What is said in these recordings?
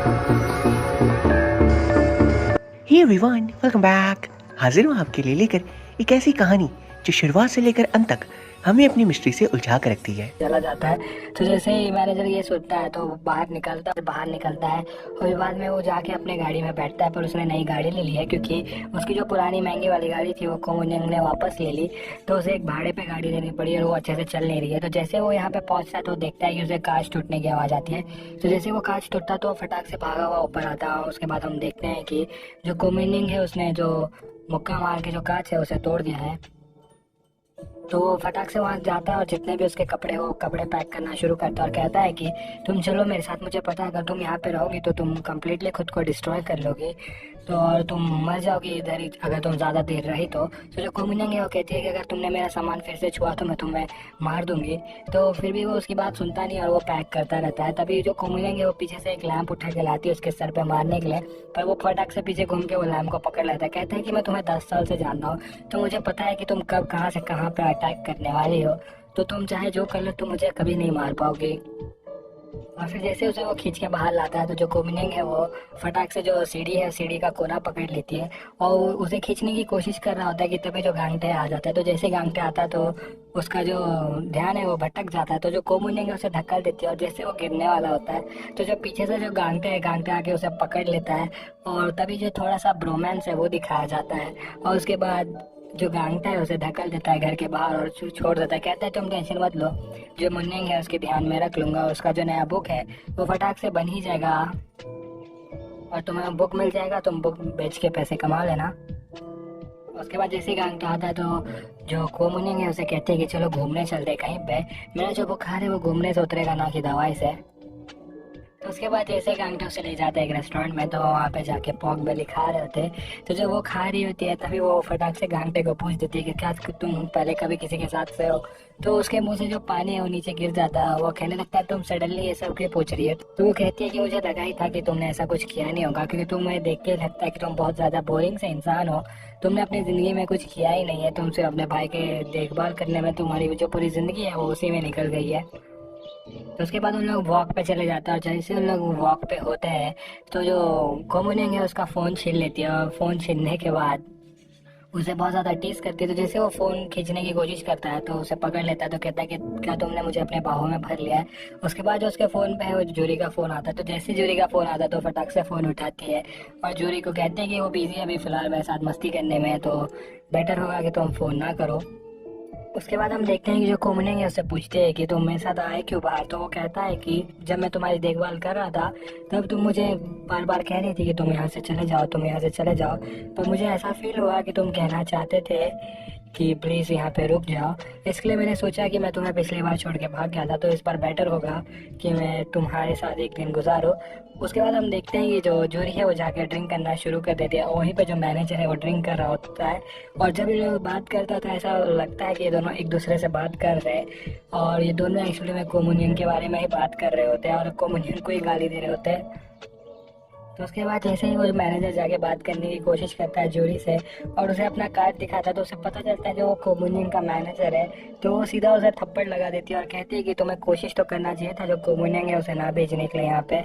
Hey everyone, welcome back. हाजिर हूँ आपके लिए लेकर एक ऐसी कहानी जो शुरुआत से लेकर अंत तक हमें अपनी मिस्ट्री से उलझा कर रखती है। चला जाता है। तो जैसे ही मैनेजर ये सोचता है तो वो बाहर निकलता है और फिर बाद में वो जाके अपने गाड़ी में बैठता है। पर उसने नई गाड़ी ले ली है क्योंकि उसकी जो पुरानी महंगी वाली गाड़ी थी वो कोमुनिंग ने वापस ले ली। तो उसे एक भाड़े पे गाड़ी लेनी पड़ी और वो अच्छे से चल नहीं रही है। तो जैसे वो यहाँ पे पहुंचता है तो देखता है कि उसे कांच टूटने की आवाज़ आती है। तो जैसे वो कांच टूटता है तो वो फटाक से भागा हुआ ऊपर आता है। और उसके बाद हम देखते हैं कि जो कोमुनिंग है उसने जो मुक्का मार के जो कांच है उसे तोड़ दिया है। तो वो फटाक से वहाँ जाता है और जितने भी उसके कपड़े हो कपड़े पैक करना शुरू करता है और कहता है कि तुम चलो मेरे साथ, मुझे पता है अगर तुम यहाँ पे रहोगी तो तुम कम्प्लीटली खुद को डिस्ट्रॉय कर लोगी तो और तुम मर जाओगी इधर ही अगर तुम ज़्यादा देर रही तो जो कोमुनिंग है वो कहती है कि अगर तुमने मेरा सामान फिर से छुआ तो मैं तुम्हें मार दूंगी। तो फिर भी वो उसकी बात सुनता नहीं और वो पैक करता रहता है। तभी जो कोमुनिंग है वो पीछे से एक लैंप उठा के लाती है उसके सर पे मारने के लिए। पर वो फटाक से पीछे घूम के वो लैंप को पकड़ लेता है। कहता है कि मैं तुम्हें 10 साल से जानता हूँ तो मुझे पता है कि तुम कब कहाँ से कहाँ पे अटैक करने वाली हो। तो तुम चाहे जो कर लो तुम मुझे कभी नहीं मार पाओगे। और फिर जैसे उसे वो खींच के बाहर लाता है तो जो कोमिनिंग है वो फटाक से जो सीढ़ी है सीढ़ी का कोना पकड़ लेती है और वो उसे खींचने की कोशिश कर रहा होता है कि तभी जो गांगटे आ जाता है। तो जैसे गांगटे आता है तो उसका जो ध्यान है वो भटक जाता है। तो जो कोमुनिंग है उसे धक्का देती है और जैसे वो गिरने वाला होता है तो जो पीछे से जो गांगटे आके उसे पकड़ लेता है और तभी जो थोड़ा सा ब्रोमांस है वो दिखाया जाता है। और उसके बाद जो गांगटा है उसे धकेल देता है घर के बाहर और छोड़ देता है। कहता है तुम टेंशन मत लो, जो मुन्निंग है उसके ध्यान में रख लूंगा। उसका जो नया बुक है वो फटाक से बन ही जाएगा और तुम्हें बुक मिल जाएगा, तुम बुक बेच के पैसे कमा लेना। उसके बाद जैसे ही गांगटा आता है तो जो कोमुनिंग है उसे कहते हैं कि चलो घूमने चलते हैं कहीं पे, मेरा जो बुखार है वो घूमने से उतरेगा ना कि दवाई से। तो उसके बाद जैसे गांगटा उसे ले जाता है एक रेस्टोरेंट में तो वहाँ पे जाके पॉक बेली खा रहे होते हैं। तो जब वो खा रही होती है तभी वो फटाक से गांगटे को पूछ देती है कि क्या तुम पहले कभी किसी के साथ से हो। तो उसके मुंह से जो पानी है वो नीचे गिर जाता है। वो कहने लगता है तुम सडनली ये सब क्यों पूछ रही है। तो वो कहती है कि मुझे लगा ही था कि तुमने ऐसा कुछ किया नहीं होगा क्योंकि तुम्हें देख के लगता है कि तुम बहुत ज़्यादा बोरिंग से इंसान हो। तुमने अपनी ज़िंदगी में कुछ किया ही नहीं है, तुमसे अपने भाई के देखभाल करने में तुम्हारी जो पूरी ज़िंदगी है वो उसी में निकल गई है। तो उसके बाद उन लोग वॉक पे चले जाते हैं और जैसे उन लोग वॉक पे होते हैं तो जो कोमुनिंग है उसका फ़ोन छीन लेती है और फ़ोन छीनने के बाद उसे बहुत ज़्यादा टीज करती है। तो जैसे वो फ़ोन खींचने की कोशिश करता है तो उसे पकड़ लेता है। तो कहता है कि क्या तुमने मुझे अपने बाहों में भर लिया है। उसके बाद जो उसके फ़ोन पे है वो जूरी का फ़ोन आता है। तो जैसे जूरी का फ़ोन आता है तो फटाक से फ़ोन उठाती है और जूरी को कहते हैं कि वो बिजी है अभी फ़िलहाल मेरे साथ मस्ती करने में, तो बेटर होगा कि तुम फ़ोन ना करो। उसके बाद हम देखते हैं कि जो कोमुनिंग है उससे पूछते हैं कि तुम मेरे साथ आए क्यों बाहर। तो वो कहता है कि जब मैं तुम्हारी देखभाल कर रहा था तब तुम मुझे बार बार कह रही थी कि तुम यहाँ से चले जाओ, तुम यहाँ से चले जाओ। पर मुझे ऐसा फील हुआ कि तुम कहना चाहते थे कि प्लीज़ यहाँ पे रुक जाओ। इसके लिए मैंने सोचा कि मैं तुम्हें पिछली बार छोड़ के भाग गया था तो इस बार बेटर होगा कि मैं तुम्हारे साथ एक दिन गुजारूँ। उसके बाद हम देखते हैं कि जो जूरी है वो जाके ड्रिंक करना शुरू कर देती है और वहीं पे जो मैनेजर है वो ड्रिंक कर रहा होता है। और जब ये लोग बात करता है तो ऐसा लगता है कि ये दोनों एक दूसरे से बात कर रहे हैं और ये दोनों एक्चुअली में कोमुनियन के बारे में ही बात कर रहे होते हैं और कोमुनियन को ही गाली दे रहे होते हैं। तो उसके बाद जैसे ही वो मैनेजर जाके बात करने की कोशिश करता है जूरी से और उसे अपना कार्ड दिखाता है तो उसे पता चलता है कि वो कोमुनियन का मैनेजर है। तो वो सीधा उसे थप्पड़ लगा देती है और कहती है कि तुम्हें कोशिश तो करना चाहिए था जो कोमुनियन है उसे ना भेजने के लिए यहाँ पे।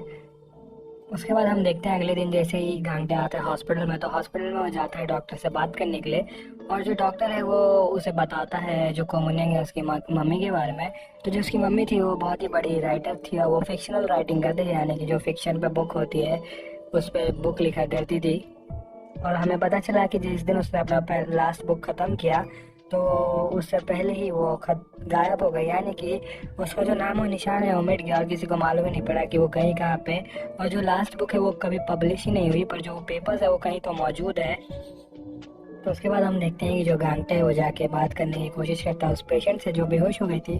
उसके बाद हम देखते हैं अगले दिन जैसे ही गांगटे आता है हॉस्पिटल में तो हॉस्पिटल में वो जाता है डॉक्टर से बात करने के लिए और जो डॉक्टर है वो उसे बताता है जो कोमुनियन है उसकी मम्मी के बारे में। तो जो उसकी मम्मी थी वो बहुत ही बड़ी राइटर थी और वो फिक्शनल राइटिंग करती थी, यानी कि जो फिक्शन पे बुक होती है उस पर बुक लिखा करती थी। और हमें पता चला कि जिस दिन उसने अपना लास्ट बुक ख़त्म किया तो उससे पहले ही वो खत गायब हो गई, यानी कि उसका जो नाम और निशान है वो मिट गया और किसी को मालूम ही नहीं पड़ा कि वो कहीं कहाँ पे। और जो लास्ट बुक है वो कभी पब्लिश ही नहीं हुई पर जो पेपर्स है वो कहीं तो मौजूद है। तो उसके बाद हम देखते हैं कि जो गांगटे है वो जाके बात करने की कोशिश करता है उस पेशेंट से जो बेहोश हो गई थी।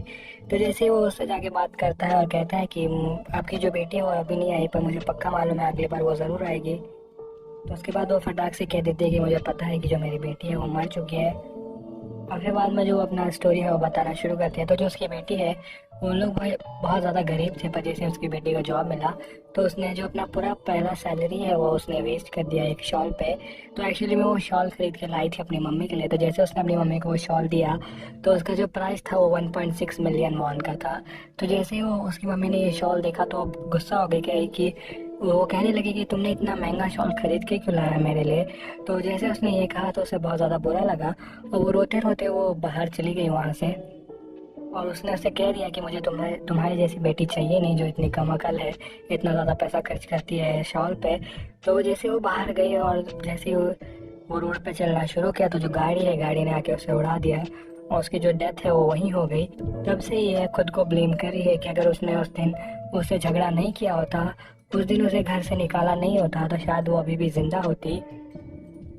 तो जैसे ही वो उससे जाके बात करता है और कहता है कि आपकी जो बेटी है वो अभी नहीं आई पर मुझे पक्का मालूम है अगली बार वो ज़रूर आएगी। तो उसके बाद वो फटाक से कह देती है कि मुझे पता है कि जो मेरी बेटी है वो मर चुकी है। और फिर बाद में जो अपना स्टोरी है वो बताना शुरू करते हैं। तो जो उसकी बेटी है वो लोग भाई बहुत ज़्यादा गरीब थे पर जैसे उसकी बेटी को जॉब मिला तो उसने जो अपना पूरा पहला सैलरी है वो उसने वेस्ट कर दिया एक शॉल पे। तो एक्चुअली में वो शॉल खरीद के लाई थी अपनी मम्मी के लिए। तो जैसे उसने अपनी मम्मी को वो शॉल दिया तो उसका जो प्राइस था वो 1.6 मिलियन वॉन का था। तो जैसे ही वो उसकी मम्मी ने ये शॉल देखा तो गुस्सा हो गई कि वो कहने लगी कि तुमने इतना महंगा शॉल खरीद के क्यों लाया मेरे लिए। तो जैसे उसने ये कहा तो उसे बहुत ज़्यादा बुरा लगा और वो रोते रोते वो बाहर चली गई वहाँ से। और उसने उससे कह दिया कि मुझे तुम्हारी जैसी बेटी चाहिए नहीं जो इतनी कम अकल है, इतना ज़्यादा पैसा खर्च करती है शॉल पे। तो जैसे वो बाहर गई और जैसे वो रोड पे चलना शुरू किया तो जो गाड़ी है, गाड़ी ने आके उसे उड़ा दिया और उसकी जो डेथ है वो वहीं हो गई। तब से ये खुद को ब्लेम कर रही है कि अगर उसने उस दिन उससे झगड़ा नहीं किया होता, उस दिन उसे घर से निकाला नहीं होता, तो शायद वो अभी भी जिंदा होती।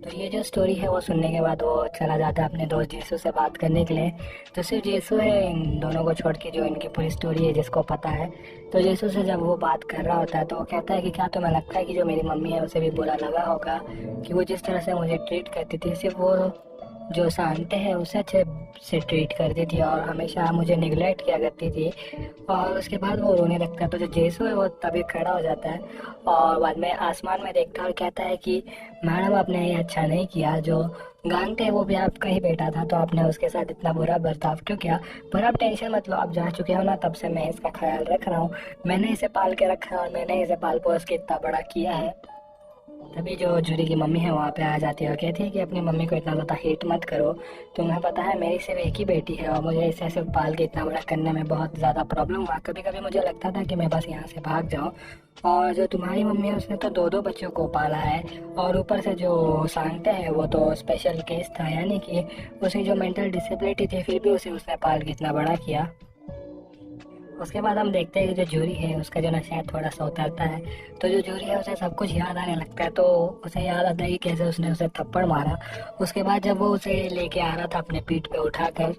तो ये जो स्टोरी है वो सुनने के बाद वो चला जाता है अपने दोस्त यीशु से बात करने के लिए। तो सिर्फ यीशु है इन दोनों को छोड़ के जो इनकी पूरी स्टोरी है जिसको पता है। तो यीशु से जब वो बात कर रहा होता है तो वो कहता है कि क्या तुम्हें लगता है कि जो मेरी मम्मी है उसे भी बुरा लगा होगा कि वो जिस तरह से मुझे ट्रीट करती थी, सिर्फ वो जो शांत है उसे अच्छे से ट्रीट करती थी और हमेशा मुझे निगलेक्ट किया करती थी। और उसके बाद वो रोने लगता है। तो जो जेसु है वो तभी खड़ा हो जाता है और बाद में आसमान में देखता है और कहता है कि मैडम आपने ये अच्छा नहीं किया, जो गांगटे है वो भी आपका ही बेटा था, तो आपने उसके साथ इतना बुरा बर्ताव क्यों किया। पर आप टेंशन मत लो, आप जा चुके हो ना, तब से मैं इसका ख्याल रख रहा हूँ, मैंने इसे पाल के रखा है और मैंने इसे पाल पोस के इतना बड़ा किया है। तभी जो जूरी की मम्मी है वहाँ पे आ जाती है और कहती है कि अपनी मम्मी को इतना ज़्यादा हेट मत करो, तुम्हें पता है मेरी सिर्फ एक ही बेटी है और मुझे इसे सिर्फ पाल के इतना बड़ा करने में बहुत ज़्यादा प्रॉब्लम हुआ। कभी कभी मुझे लगता था कि मैं बस यहाँ से भाग जाऊँ। और जो तुम्हारी मम्मी है उसने तो दो दो बच्चों को पाला है और ऊपर से जो सांगटे है वो तो स्पेशल केस था, यानी कि उसे जो मेंटल डिसेबिलिटी थी फिर भी उसे उसने पाल के इतना बड़ा किया। उसके बाद हम देखते हैं कि जो जूरी है उसका जो नशा है थोड़ा सा उतरता है। तो जो जूरी है उसे सब कुछ याद आने लगता है। तो उसे याद आता है कि कैसे उसने उसे थप्पड़ मारा। उसके बाद जब वो उसे लेके आ रहा था अपने पीठ पे उठाकर,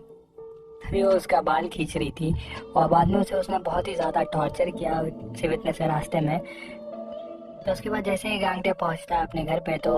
तभी वो उसका बाल खींच रही थी और बाद में उसे उसने बहुत ही ज़्यादा टॉर्चर किया सिर्फ इतने से रास्ते में। तो उसके बाद जैसे ही गांगटे पहुंचता है अपने घर पे तो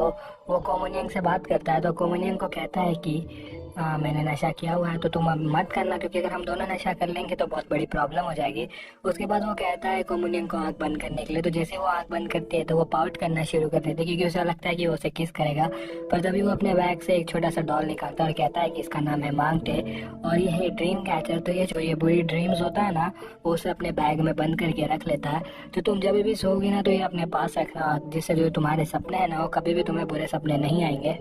वो कोमुनियंग से बात करता है। तो कोमुनियंग को कहता है कि मैंने नशा किया हुआ है तो तुम अब मत करना, क्योंकि अगर हम दोनों नशा कर लेंगे तो बहुत बड़ी प्रॉब्लम हो जाएगी। उसके बाद वो कहता है कोमुनियंग को आंख बंद करने के लिए। तो जैसे वो आंख बंद करती है तो वो पाउट करना शुरू कर देती है क्योंकि उसे लगता है कि वो उसे किस करेगा। पर तभी वो अपने बैग से एक छोटा सा डॉल निकालता है और कहता है कि इसका नाम है मांगटे और ये है ड्रीम कैचर। तो ये जो ये बुरी ड्रीम्स होता है ना वो उसे अपने बैग में बंद करके रख लेता है। तो तुम जब भी सोओगे ना तो ये अपने पास रखना, जिससे जो तुम्हारे सपने हैं ना वो कभी भी तुम्हें बुरे सपने नहीं आएंगे।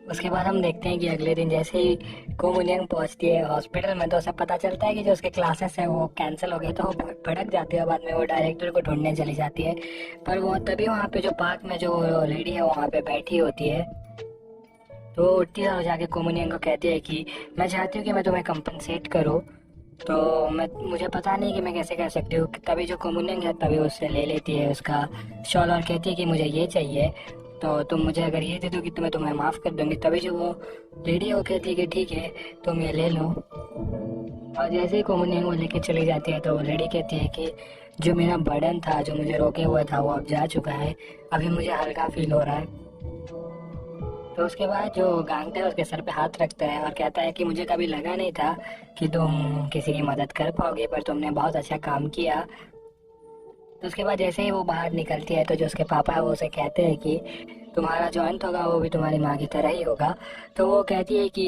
उसके बाद हम देखते हैं कि अगले दिन जैसे ही कोमुनियंग पहुंचती है हॉस्पिटल में तो उसे पता चलता है कि जो उसके क्लासेस हैं वो कैंसिल हो गए। तो वो भड़क जाती है, बाद में वो डायरेक्टर को ढूंढने चली जाती है। पर वो तभी वहाँ पे जो पार्क में जो लेडी है वहाँ पे बैठी होती है। तो वो उठती है और जाके कोमुनियंग को कहती है कि मैं चाहती हूँ कि मैं तुम्हें कंपनसेट करूँ, तो मुझे पता नहीं कि मैं कैसे कर सकती हूँ। तभी जो कोमुनियंग है तभी उससे ले लेती है उसका शॉल और कहती है कि मुझे ये चाहिए, तो तुम मुझे अगर ये दे दोगी तो मैं तुम्हें माफ़ कर दूंगी। तभी जो वो लेडी है वो कहती है कि ठीक है तुम ये ले लो। और जैसे ही कोमुनियंग वो लेके चली जाती है तो वो लेडी कहती है कि जो मेरा बर्डन था, जो मुझे रोके हुआ था, वो अब जा चुका है, अभी मुझे हल्का फील हो रहा है। तो उसके बाद जो गांगटे है उसके सर पे हाथ रखता है और कहता है कि मुझे कभी लगा नहीं था कि तुम किसी की मदद कर पाओगे, पर तुमने बहुत अच्छा काम किया। तो उसके बाद जैसे ही वो बाहर निकलती है तो जो उसके पापा है वो उसे कहते हैं कि तुम्हारा जो अंत होगा वो भी तुम्हारी माँ की तरह ही होगा। तो वो कहती है कि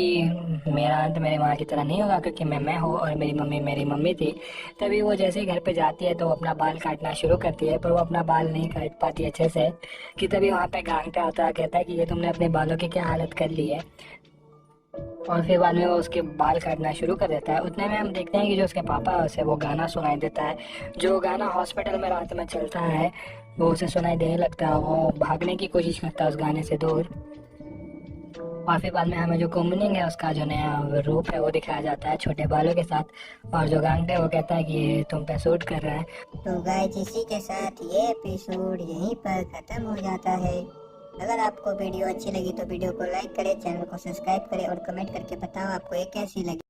मेरा अंत मेरी माँ की तरह नहीं होगा क्योंकि मैं हूँ और मेरी मम्मी थी। तभी वो जैसे ही घर पे जाती है तो वो अपना बाल काटना शुरू करती है, पर वो अपना बाल नहीं काट पाती अच्छे से कि तभी वहाँ पे गांगटा आता है, कहता है कि ये तुमने अपने बालों की क्या हालत कर ली है। और फिर बाद में वो उसके बाल काटना शुरू कर देता है। उतने में हम देखते हैं कि जो उसके पापा है उसे वो गाना सुनाई देता है, जो गाना हॉस्पिटल में रात में चलता है वो उसे सुनाई देने लगता है। वो भागने की कोशिश करता है उस गाने से दूर। और फिर बाद में हमें जो कोमुनिंग है उसका जो नया रूप है वो दिखाया जाता है छोटे बालों के साथ। और जो गांगटे वो कहता है कि ये तुम पे सूट कर रहा है। तो गाइस इसी के साथ ये एपिसोड यहीं पर खत्म हो जाता है। अगर आपको वीडियो अच्छी लगी तो वीडियो को लाइक करें, चैनल को सब्सक्राइब करें और कमेंट करके बताओ आपको ये कैसी लगी।